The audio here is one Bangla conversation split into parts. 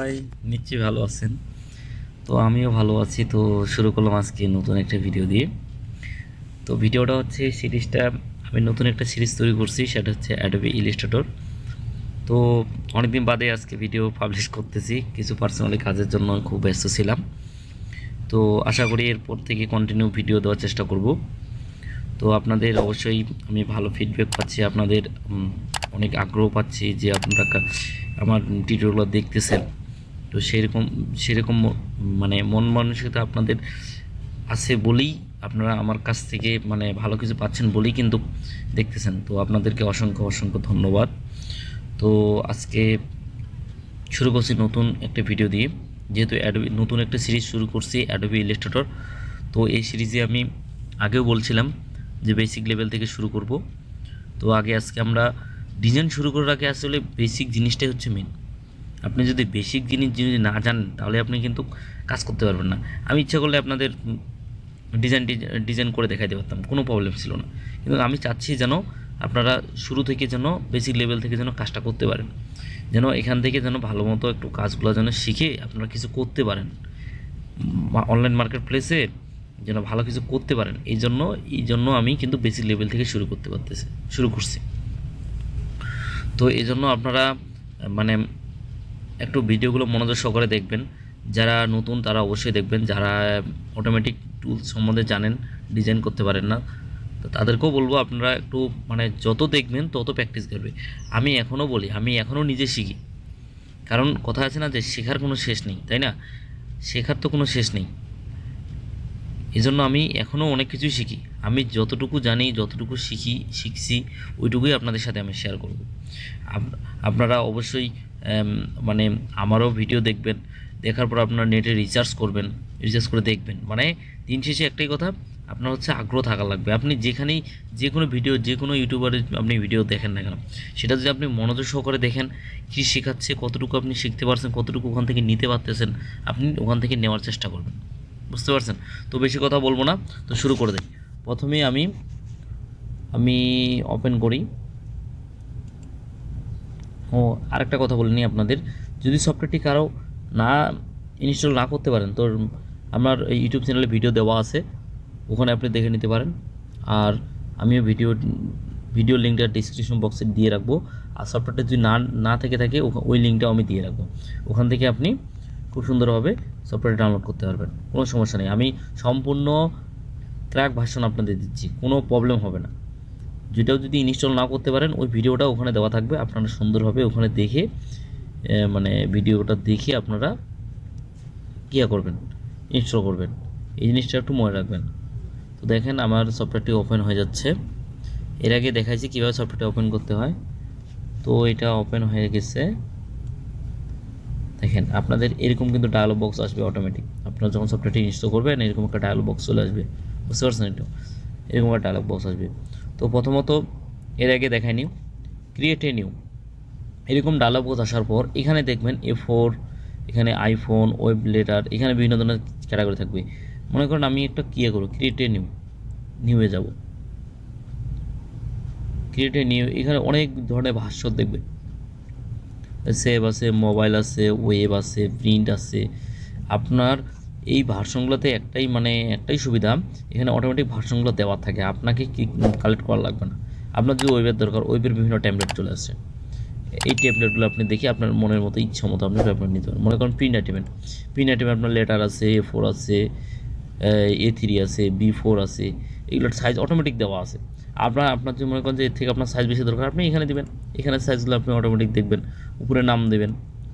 সবাই নিশ্চয়ই ভালো আছেন। তো আমিও ভালো আছি। তো শুরু করলাম আজকে নতুন একটা ভিডিও দিয়ে। তো ভিডিওটা হচ্ছে সিরিজটা, আমি নতুন একটা সিরিজ তৈরি করছি, সেটা হচ্ছে অ্যাডোবি ইলাস্ট্রেটর। তো অনেকদিন বাদে আজকে ভিডিও পাবলিশ করতেছি, কিছু পার্সোনালি কাজের জন্য খুব ব্যস্ত ছিলাম। তো আশা করি এরপর থেকে কন্টিনিউ ভিডিও দেওয়ার চেষ্টা করব। তো আপনাদের অবশ্যই আমি ভালো ফিডব্যাক পাচ্ছি, আপনাদের অনেক আগ্রহ পাচ্ছি যে আপনারা আমার ভিডিওগুলো দেখতেছেন। তো সেরকম সেরকম মানে মন মানসিকতা আপনাদের আছে বলেই আপনারা আমার কাছ থেকে মানে ভালো কিছু পাচ্ছেন বলেই কিন্তু দেখতেছেন। তো আপনাদেরকে অসংখ্য অসংখ্য ধন্যবাদ। তো আজকে শুরু করছি নতুন একটা ভিডিও দিয়ে, যেহেতু অ্যাডোবি নতুন একটা সিরিজ শুরু করছি অ্যাডোবি ইলাস্ট্রেটর। তো এই সিরিজে আমি আগেও বলছিলাম যে বেসিক লেভেল থেকে শুরু করব। তো আজকে আমরা ডিজাইন শুরু করার আগে আসলে বেসিক জিনিসটাই হচ্ছে মেন। আপনি যদি বেসিক জিনিস যদি না জানেন তাহলে আপনি কিন্তু কাজ করতে পারবেন না। আমি ইচ্ছা করলে আপনাদের ডিজাইন ডিজাইন করে দেখাইতে পারতাম, কোনো প্রবলেম ছিল না। কিন্তু আমি চাচ্ছি যেন আপনারা শুরু থেকে যেন বেসিক লেভেল থেকে যেন কাজটা করতে পারেন, যেন এখান থেকে যেন ভালো মতো একটু কাজগুলো যেন শিখে আপনারা কিছু করতে পারেন অনলাইন মার্কেট প্লেসে, যেন ভালো কিছু করতে পারেন। এই জন্য আমি কিন্তু বেসিক লেভেল থেকে শুরু করছি। তো এই জন্য আপনারা মানে একটু ভিডিওগুলো মনোযোগ সহকারে দেখবেন। যারা নতুন তারা অবশ্যই দেখবেন, যারা অটোমেটিক টুলস সম্বন্ধে জানেন, ডিজাইন করতে পারেন না, তো তাদেরকেও বলবো আপনারা একটু মানে যত দেখবেন তত প্র্যাকটিস করবে। আমি এখনও বলি, আমি এখনও নিজে শিখি, কারণ কথা আছে না যে শেখার কোনো শেষ নেই, তাই না? শেখার তো কোনো শেষ নেই। এই জন্য আমি এখনও অনেক কিছুই শিখি। আমি যতটুকু জানি, যতটুকু শিখছি ওইটুকুই আপনাদের সাথে আমি শেয়ার করব। আপনারা অবশ্যই মানে আমারও ভিডিও দেখবেন, দেখার পর আপনারা নেটে রিসার্চ করবেন, রিসার্চ করে দেখবেন। মানে দিন শেষে একটাই কথা, আপনার হচ্ছে আগ্রহ থাকা লাগবে। আপনি যেখানেই যে কোনো ভিডিও, যে কোনো ইউটিউবারের আপনি ভিডিও দেখেন না কেন, সেটা যদি আপনি মনোযোগ সহকারে দেখেন, কী শেখাচ্ছে, কতটুকু আপনি শিখতে পারছেন, কতটুকু ওখান থেকে নিতে পারতেছেন, আপনি ওখান থেকে নেওয়ার চেষ্টা করবেন। বুঝতে পারছেন? তো বেশি কথা বলবো না, তো শুরু করে দিই। প্রথমে আমি আমি ওপেন করি। ও আরেকটা কথা বলে নিই আপনাদের, যদি সফটওয়্যারটি কারো না ইনস্টল না করতে পারেন, তো আমার ইউটিউব চ্যানেলে ভিডিও দেওয়া আছে, ওখানে আপনি দেখে নিতে পারেন। আর আমিও ভিডিও লিঙ্কটা ডিসক্রিপশন বক্সে দিয়ে রাখবো। আর সফটওয়্যারটা যদি না থেকে থাকে ওই লিঙ্কটাও আমি দিয়ে রাখবো। ওখান থেকে আপনি খুব সুন্দরভাবে সফটওয়্যারটা ডাউনলোড করতে পারবেন, কোনো সমস্যা নেই। আমি সম্পূর্ণ ক্র্যাক ভার্সন আপনাদের দিচ্ছি, কোনো প্রবলেম হবে না। যেটাও যদি ইনস্টল না করতে পারেন, ওই ভিডিওটা ওখানে দেওয়া থাকবে, আপনারা সুন্দরভাবে ওখানে দেখে মানে ভিডিওটা দেখে আপনারা কী করবেন, ইনস্টল করবেন। এই জিনিসটা একটু মনে রাখবেন। তো দেখেন আমার সফটওয়্যারটি ওপেন হয়ে যাচ্ছে। এর আগে দেখাইছি কীভাবে সফটওয়্যারটা ওপেন করতে হয়। তো এটা ওপেন হয়ে গেছে। দেখেন আপনাদের এরকম কিন্তু ডায়ালগ বক্স আসবে অটোমেটিক। আপনারা যখন সফটওয়্যারটি ইনস্টল করবেন এরকম একটা ডায়ালগ বক্স চলে আসবে। বুঝতে পারছেন? একটু এরকম একটা ডায়ালগ বক্স আসবে। তো প্রথমত এর আগে দেখায়নি, ক্রিয়েট এ নিউ, এরকম ডায়ালগ বক্স আসার পর এখানে দেখবেন A4, এখানে আইফোন, ওয়েব লেটার, এখানে বিভিন্ন ধরনের ক্যাটাগরি থাকবে। মনে করেন আমি একটা করব, ক্রিয়েট এ নিউয়ে যাব। ক্রিয়েট এ নিউ, এখানে অনেক ধরনের ভাষ্য দেখবে, সেভ আছে, মোবাইল আছে, ওয়েব আছে, প্রিন্ট আছে। আপনার এই ভার্সনগুলোতে একটাই সুবিধা, এখানে অটোমেটিক ভার্সনগুলো দেওয়া থাকে, আপনাকে কি কালেক্ট করা লাগবে না। আপনার যদি ওয়েবের দরকার, ওয়েবের বিভিন্ন ট্যাবলেট চলে আসে। এই ট্যাবলেটগুলো আপনি দেখে আপনার মনের মতো ইচ্ছা মতো আপনি ব্যবহার নিতে পারেন। মনে করেন প্রিন্ট আইটেমে আপনার লেটার আছে, A4 আছে, A3 আছে, B4 আছে, এগুলোর সাইজ অটোমেটিক দেওয়া আছে। আপনার যদি মনে করেন যে এর থেকে আপনার সাইজ বেশি দরকার, আপনি এখানে দেবেন, এখানে সাইজগুলো আপনি অটোমেটিক দেখবেন। উপরে নাম দেবেন,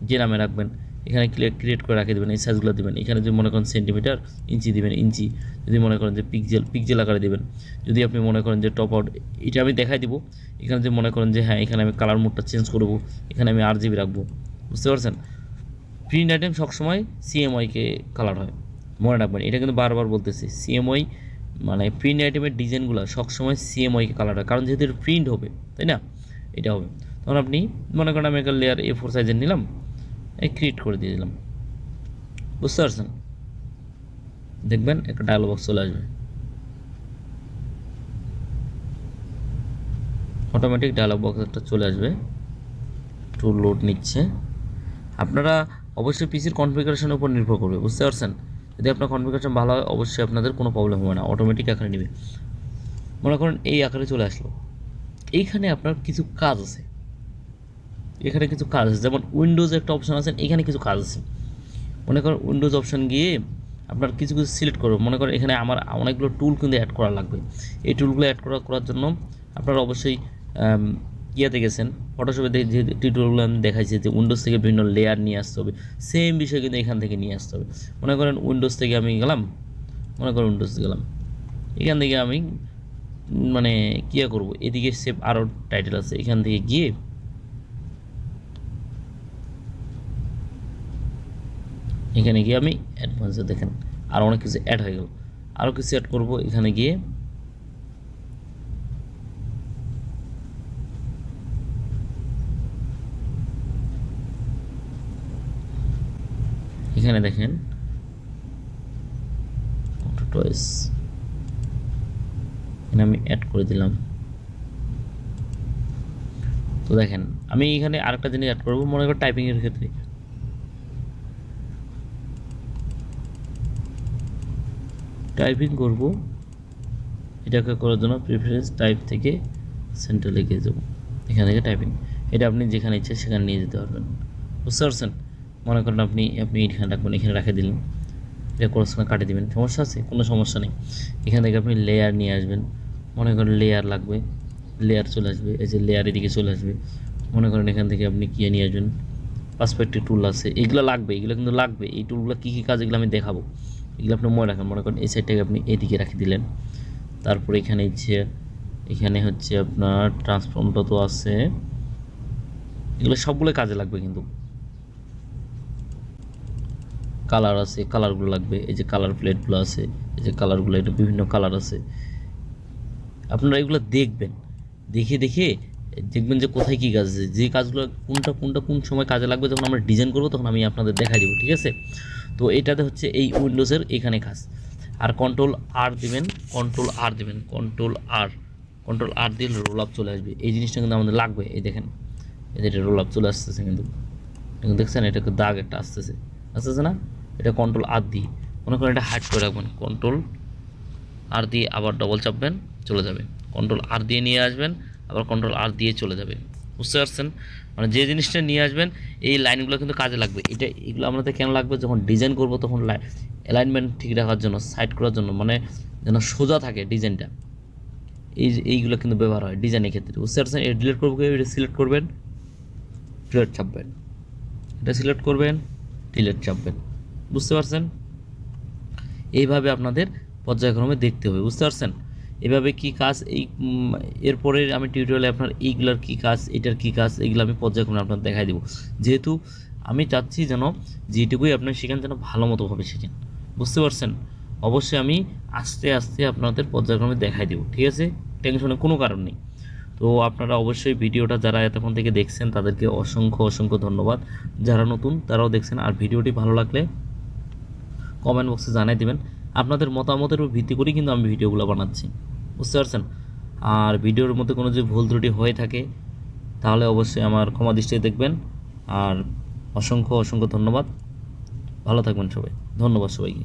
যে নামে রাখবেন, এখানে ক্রিয়েট করে রাখে দেবেন, এই সাইজগুলো দেবেন। এখানে যদি মনে করেন সেন্টিমিটার, ইঞ্চি দেবেন ইঞ্চি। যদি মনে করেন যে পিক্সেল আকারে দেবেন। যদি আপনি মনে করেন যে টপ আউট, এটা আমি দেখাই দিব। এখানে যদি মনে করেন যে হ্যাঁ, এখানে আমি কালার মোডটা চেঞ্জ করবো, এখানে আমি RGB রাখবো। বুঝতে পারছেন? প্রিন্ট আইটেম সবসময় CMYকে কালার হয়, মনে রাখবেন। এটা কিন্তু বারবার বলতেছি, CMY মানে প্রিন্ট আইটেমের ডিজাইনগুলো সবসময় CMYকে কালার হয়, কারণ যেহেতু এটা প্রিন্ট হবে, তাই না? এটা হবে। তখন আপনি মনে করেন আমি একটা লেয়ার A4 সাইজের নিলাম, ক্রিয়েট করে দিয়ে দিলাম। বুঝতে পারছেন? দেখবেন একটা ডায়ালগ বক্স চলে আসবে, অটোমেটিক ডায়ালগ বক্স একটা চলে আসবে। একটু লোড নিচ্ছে। আপনারা অবশ্যই পিসির কনফিগারেশনের উপর নির্ভর করবে, বুঝতে পারছেন? যদি আপনার কনফিগারেশন ভালো হয় অবশ্যই আপনাদের কোনো প্রবলেম হবে না, অটোমেটিক আকারে নেবে। মনে করেন এই আকারে চলে আসলো, এইখানে আপনার কিছু কাজ আছে, এখানে কিছু কাজ আছে, যেমন উইন্ডোজ একটা অপশন আছে, এখানে কিছু কাজ আছে। মনে করেন উইন্ডোজ অপশন গিয়ে আপনার কিছু কিছু সিলেক্ট করবো, মনে করেন এখানে আমার অনেকগুলো টুল কিন্তু অ্যাড করা লাগবে। এই টুলগুলো অ্যাড করার জন্য আপনারা অবশ্যই ইয়েতে গেছেন, ফটোশপে যে টিউটোরিয়ালগুলো আমি দেখাইছি যে উইন্ডোজ থেকে বিভিন্ন লেয়ার নিয়ে আসতে হবে, সেম বিষয় কিন্তু এখান থেকে নিয়ে আসতে হবে। মনে করেন উইন্ডোজ থেকে আমি গেলাম, মনে করেন উইন্ডোজ গেলাম, এখান থেকে আমি মানে কী করবো, এদিকে সেভ আরও টাইটেল আছে, এখান থেকে গিয়ে এখানে গিয়ে আমি অ্যাডভান্সে দেখেন আর অনেক কিছু অ্যাড হয়ে গেল, আরও কিছু অ্যাড করবো। এখানে গিয়ে এখানে দেখেন টয়েস, এখানে আমি অ্যাড করে দিলাম। তো দেখেন আমি এখানে আরেকটা জিনিস অ্যাড করবো, মনে করো টাইপিংয়ের ক্ষেত্রে টাইপিং করব, এটাকে করার জন্য প্রিফারেন্স টাইপ থেকে সেন্টারে লিখে যাবো, এখান থেকে টাইপিং, এটা আপনি যেখানে ইচ্ছে সেখানে নিয়ে যেতে পারবেন, বুঝতে পারছেন? মনে করেন আপনি এখানে রাখবেন, এখানে রেখে দিলেন, এটা কোর্সখানে কাটিয়ে দেবেন, সমস্যা আছে? কোনো সমস্যা নেই। এখান থেকে আপনি লেয়ার নিয়ে আসবেন, মনে করেন লেয়ার লাগবে, লেয়ার চলে আসবে, এই যে লেয়ার এদিকে চলে আসবে। মনে করেন এখান থেকে আপনি কী নিয়ে আসবেন, পার্সপেক্টিভ টুল আছে, এগুলো লাগবে, এগুলো কিন্তু লাগবে। এই টুলগুলো কী কী কাজ এগুলো আমি দেখাবো, এগুলো আপনি মনে রাখেন। মনে করেন এই সাইডটাকে আপনি এদিকে রেখে দিলেন, তারপরে এখানে এখানে হচ্ছে আপনার ট্রান্সফর্মটা তো আছে, এগুলো সবগুলো কাজে লাগবে। কিন্তু কালার আছে, কালারগুলো লাগবে, এই যে কালার প্লেটগুলো আছে, এই যে কালারগুলো, এটা বিভিন্ন কালার আছে, আপনারা এগুলো দেখবেন, দেখে দেখে দেখবেন যে কোথায় কী কাজ আছে, যে কাজগুলো কোনটা কোন সময় কাজে লাগবে, যখন আমরা ডিজাইন করবো তখন আমি আপনাদের দেখাই দেবো, ঠিক আছে? তো এটাতে হচ্ছে এই উইন্ডোজের এখানে কাজ। আর কন্ট্রোল আর দিবেন, কন্ট্রোল আর দিলে রোল আপ চলে আসবে, এই জিনিসটা কিন্তু আমাদের লাগবে। এই দেখেন এদের রোল আপ চলে আসতেছে, কিন্তু দেখছেন এটা দাগ একটা আসতেছে না, এটা কন্ট্রোল আর দিয়ে মনে করেন এটা হাইড করে রাখবেন, কন্ট্রোল আর দিয়ে আবার ডবল চাপবেন, চলে যাবে, কন্ট্রোল আর দিয়ে নিয়ে আসবেন, আবার কন্ট্রোল আর দিয়ে চলে যাবে, বুঝতে পারছেন? মানে যে জিনিসটা নিয়ে আসবেন এই লাইনগুলো কিন্তু কাজে লাগবে। এগুলো আমাদের কেন লাগবে, যখন ডিজাইন করব তখন অ্যালাইনমেন্ট ঠিক রাখার জন্য, সাইড করার জন্য, মানে যেন সোজা থাকে ডিজাইনটা, এইগুলো কিন্তু ব্যবহার হয় ডিজাইনের ক্ষেত্রে, বুঝতে পারছেন? এটা ডিলিট করবো, এটা সিলেক্ট করবেন, ডিলিট চাপবেন, এটা সিলেক্ট করবেন, ডিলিট চাপবেন, বুঝতে পারছেন? এইভাবে আপনাদের পর্যায়ক্রমে দেখতে হবে, বুঝতে পারছেন? এভাবে কি কাজ, এরপরে আমি টিউটোরিয়ালে আপনার এইগুলার কী কাজ, এটার কী কাজ, এগুলো আমি পর্যায়ক্রমে আপনার দেখাই দেবো, যেহেতু আমি চাচ্ছি যেন যেটুকুই আপনার শেখেন যেন ভালো মতোভাবে শেখেন, বুঝতে পারছেন? অবশ্যই আমি আস্তে আস্তে আপনাদের পর্যায়ক্রমে দেখাই দেবো, ঠিক আছে? টেনশনের কোনো কারণ নেই। তো আপনারা অবশ্যই ভিডিওটা যারা এতক্ষণ থেকে দেখছেন তাদেরকে অসংখ্য ধন্যবাদ, যারা নতুন তারাও দেখছেন। আর ভিডিওটি ভালো লাগলে কমেন্ট বক্সে জানিয়ে দেবেন, আপনাদের মতামতের উপর ভিত্তি করেই কিন্তু আমি ভিডিওগুলো বানাচ্ছি, বুঝতে পারছেন? আর ভিডিওর মধ্যে কোনো যদি ভুল ত্রুটি হয়ে থাকে তাহলে অবশ্যই আমার ক্ষমা দৃষ্টিতে দেখবেন। আর অসংখ্য ধন্যবাদ, ভালো থাকবেন সবাই, ধন্যবাদ সবাইকে।